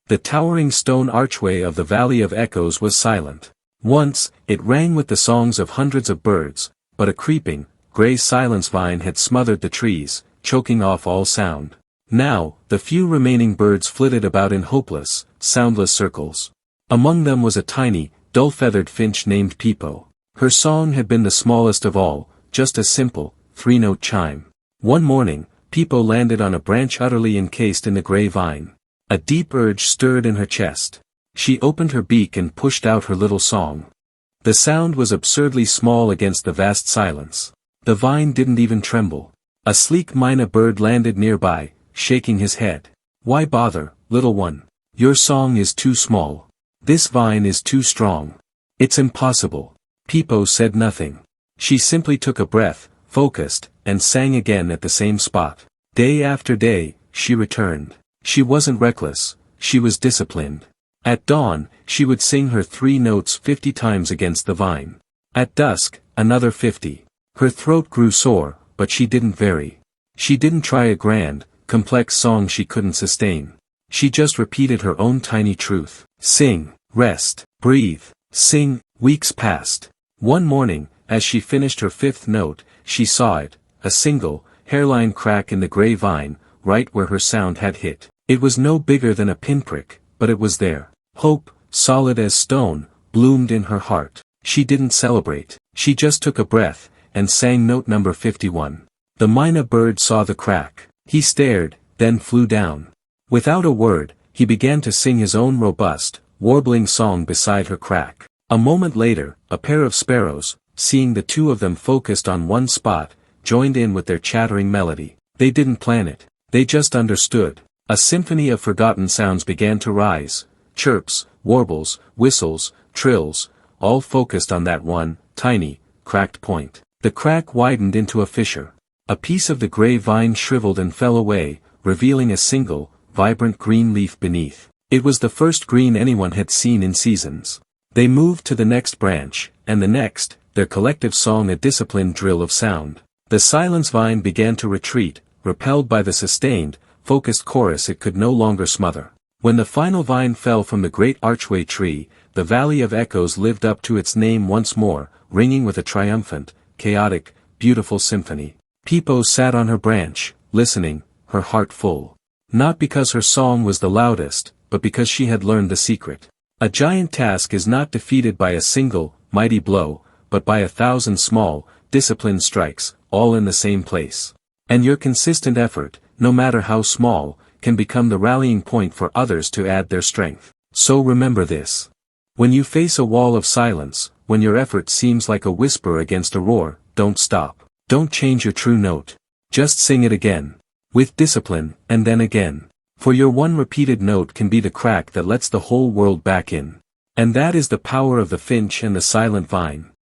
The towering stone archway of the Valley of Echoes was silent. Once, it rang with the songs of hundreds of birds, but a creeping, gray silence vine had smothered the trees, choking off all sound. Now, the few remaining birds flitted about in hopeless, soundless circles. Among them was a tiny, dull-feathered finch named Pipo. Her song had been the smallest of all, just a simple, three-note chime. One morning, Pipo landed on a branch utterly encased in the gray vine. A deep urge stirred in her chest. She opened her beak and pushed out her little song. The sound was absurdly small against the vast silence. The vine didn't even tremble. A sleek mynah bird landed nearby, shaking his head. "Why bother, little one? Your song is too small. This vine is too strong. It's impossible." Pipo said nothing. She simply took a breath, focused, and sang again at the same spot. Day after day, she returned. She wasn't reckless, she was disciplined. At dawn, she would sing her 3 notes 50 times against the vine. At dusk, another 50. Her throat grew sore, but she didn't vary. She didn't try a grand, complex song she couldn't sustain. She just repeated her own tiny truth. Sing, rest, breathe, sing. Weeks passed. One morning, as she finished her 5th note, she saw it, a single, hairline crack in the gray vine, right where her sound had hit. It was no bigger than a pinprick, but it was there. Hope, solid as stone, bloomed in her heart. She didn't celebrate. She just took a breath, and sang note number 51. The mynah bird saw the crack. He stared, then flew down. Without a word, he began to sing his own robust, warbling song beside her crack. A moment later, a pair of sparrows, seeing the two of them focused on one spot, joined in with their chattering melody. They didn't plan it. They just understood. A symphony of forgotten sounds began to rise. Chirps, warbles, whistles, trills, all focused on that one, tiny, cracked point. The crack widened into a fissure. A piece of the gray vine shriveled and fell away, revealing a single, vibrant green leaf beneath. It was the first green anyone had seen in seasons. They moved to the next branch, and the next, their collective song a disciplined drill of sound. The silence vine began to retreat, repelled by the sustained, focused chorus it could no longer smother. When the final vine fell from the great archway tree, the Valley of Echoes lived up to its name once more, ringing with a triumphant, chaotic, beautiful symphony. Pipo sat on her branch, listening, her heart full. Not because her song was the loudest, but because she had learned the secret. A giant task is not defeated by a single, mighty blow, but by 1,000 small, disciplined strikes, all in the same place. And your consistent effort, no matter how small, can become the rallying point for others to add their strength. So remember this. When you face a wall of silence, when your effort seems like a whisper against a roar, don't stop. Don't change your true note. Just sing it again. With discipline, and then again. For your one repeated note can be the crack that lets the whole world back in. And that is the power of the finch and the silent vine.